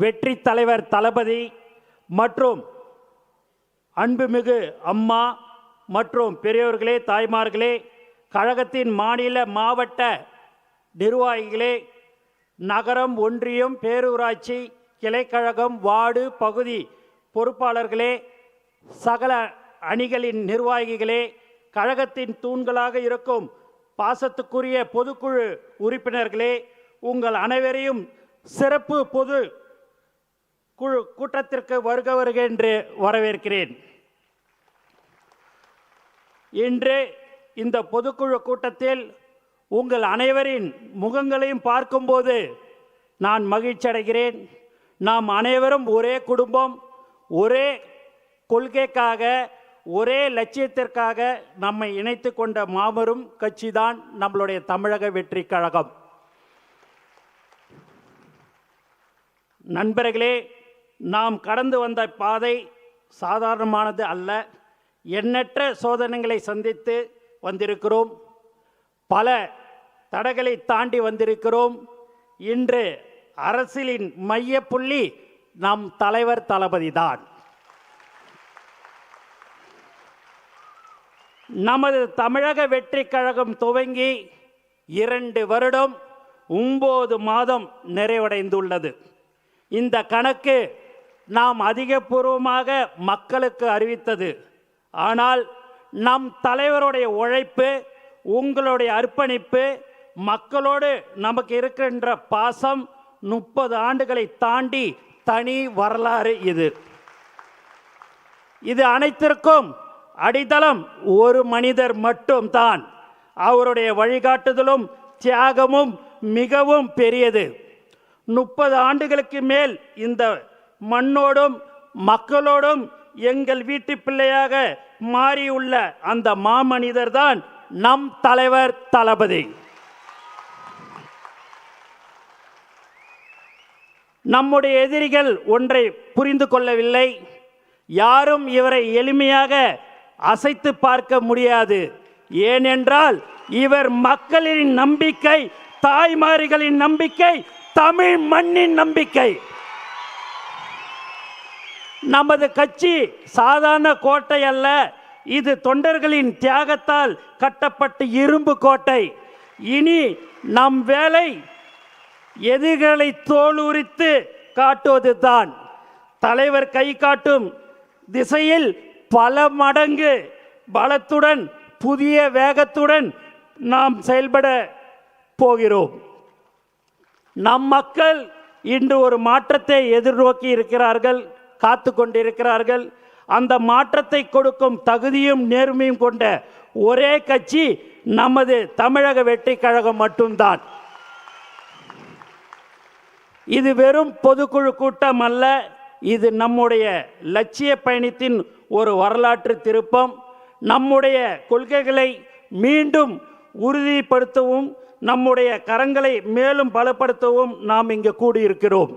வெற்றி தலைவர் தளபதி மற்றும் அன்புமிகு அம்மா மற்றும் பெரியோர்களே, தாய்மார்களே, கழகத்தின் மாநில மாவட்ட நிர்வாகிகளே, நகரம், ஒன்றியம், பேரூராட்சி, கிளைக்கழகம், வார்டு, பகுதி பொறுப்பாளர்களே, சகல அணிகளின் நிர்வாகிகளே, கழகத்தின் தூண்களாக இருக்கும் பாசத்துக்குரிய பொதுக்குழு உறுப்பினர்களே, உங்கள் அனைவரையும் சிறப்பு பொது குழு கூட்டத்திற்கு வருக என்று வரவேற்கிறேன். இன்று இந்த பொதுக்குழு கூட்டத்தில் உங்கள் அனைவரின் முகங்களையும் பார்க்கும்போது நான் மகிழ்ச்சி அடைகிறேன். நாம் அனைவரும் ஒரே குடும்பம், ஒரே கொள்கைக்காக, ஒரே லட்சியத்திற்காக நம்மை இணைத்து கொண்ட மாபெரும் கட்சி தான் நம்மளுடைய தமிழக வெற்றி கழகம். நண்பர்களே, நாம் கடந்து வந்த பாதை சாதாரணமானது அல்ல. எண்ணற்ற சோதனைகளை சந்தித்து வந்திருக்கிறோம். பல தடைகளை தாண்டி வந்திருக்கிறோம். இன்று அரசியலின் மைய புள்ளி நம் தலைவர் தளபதி தான். நமது தமிழக வெற்றி கழகம் துவங்கி 2 வருடம் 9 மாதம் நிறைவடைந்துள்ளது. இந்த கணக்கு நாம் அதிகபூர்வமாக மக்களுக்கு அறிவித்தது. ஆனால் நம் தலைவருடைய உழைப்பு, உங்களுடைய அர்ப்பணிப்பு, மக்களோடு நமக்கு இருக்கின்ற பாசம் 30 ஆண்டுகளை தாண்டி தனி வரலாறு. இது அனைத்திற்கும் அடித்தளம் ஒரு மனிதர் மட்டும்தான். அவருடைய வழிகாட்டுதலும் தியாகமும் மிகவும் பெரியது. 30 ஆண்டுகளுக்கு மேல் இந்த மண்ணோடும் மக்களோடும் எங்கள் வீட்டு பிள்ளையாக மாறியுள்ள அந்த மாமனிதர் தான் நம் தலைவர் தளபதி. நம்முடைய எதிரிகள் ஒன்றை புரிந்து கொள்ளவில்லை. யாரும் இவரை எளிமையாக அசைத்து பார்க்க முடியாது. ஏனென்றால் இவர் மக்களின் நம்பிக்கை, தாய்மார்களின் நம்பிக்கை, தமிழ் மண்ணின் நம்பிக்கை. நமது கட்சி சாதாரண கோட்டை அல்ல. இது தொண்டர்களின் தியாகத்தால் கட்டப்பட்ட இரும்பு கோட்டை. இனி நம் வேலை எதிரிகளை தோலுரித்து காட்டுவதுதான். தலைவர் கை காட்டும் திசையில் பல மடங்கு பலத்துடன், புதிய வேகத்துடன் நாம் செயல்பட போகிறோம். நம் மக்கள் இன்று ஒரு மாற்றத்தை எதிர்நோக்கி இருக்கிறார்கள், காத்து கொண்டிருக்கிறார்கள். அந்த மாற்றத்தை கொடுக்கும் தகுதியும் நேர்மையும் கொண்ட ஒரே கட்சி நமது தமிழக வெற்றி கழகம் மட்டும்தான். இது வெறும் பொதுக்குழு கூட்டம் அல்ல. இது நம்முடைய லட்சிய பயணத்தின் ஒரு வரலாற்று திருப்பம். நம்முடைய கொள்கைகளை மீண்டும் உறுதிப்படுத்தவும், நம்முடைய கரங்களை மேலும் பலப்படுத்தவும் நாம் இங்கு கூடியிருக்கிறோம்.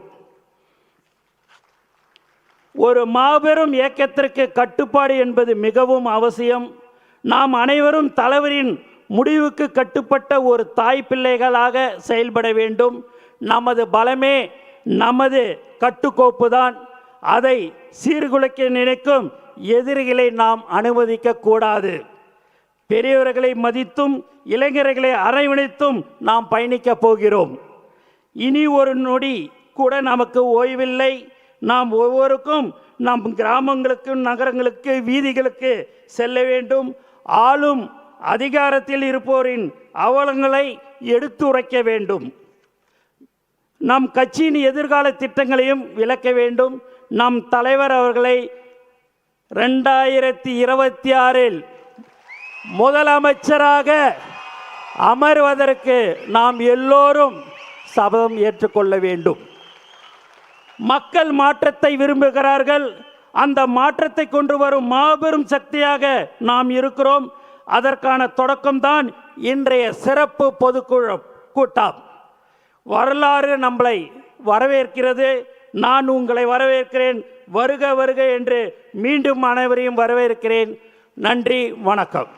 ஒரு மாபெரும் இயக்கத்திற்கு கட்டுப்பாடு என்பது மிகவும் அவசியம். நாம் அனைவரும் தலைவரின் முடிவுக்கு கட்டுப்பட்ட ஒரு தாய் பிள்ளைகளாக செயல்பட வேண்டும். நமது பலமே நமது கட்டுக்கோப்பு தான். அதை சீர்குலைக்க நினைக்கும் எதிரிகளை நாம் அனுமதிக்க கூடாது. பெரியவர்களை மதித்தும் இளைஞர்களை அரவணைத்தும் நாம் பயணிக்க போகிறோம். இனி ஒரு நொடி கூட நமக்கு ஓய்வில்லை. நாம் ஒவ்வொருக்கும் நம் கிராமங்களுக்கு, நகரங்களுக்கு, வீதிகளுக்கு செல்ல வேண்டும். ஆளும் அதிகாரத்தில் இருப்போரின் அவலங்களை எடுத்துரைக்க வேண்டும். நம் கட்சியின் எதிர்கால திட்டங்களையும் விளக்க வேண்டும். நம் தலைவர் அவர்களை 2026 முதலமைச்சராக அமர்வதற்கு நாம் எல்லோரும் சபதம் ஏற்றுக்கொள்ள வேண்டும். மக்கள் மாற்றத்தை விரும்புகிறார்கள். அந்த மாற்றத்தை கொண்டு வரும் மாபெரும் சக்தியாக நாம் இருக்கிறோம். அதற்கான தொடக்கம்தான் இன்றைய சிறப்பு பொதுக்குழு கூட்டம். வரலாறு நம்மளை வரவேற்கிறது. நான் உங்களை வரவேற்கிறேன். வருக வருக என்று மீண்டும் அனைவரையும் வரவேற்கிறேன். நன்றி, வணக்கம்.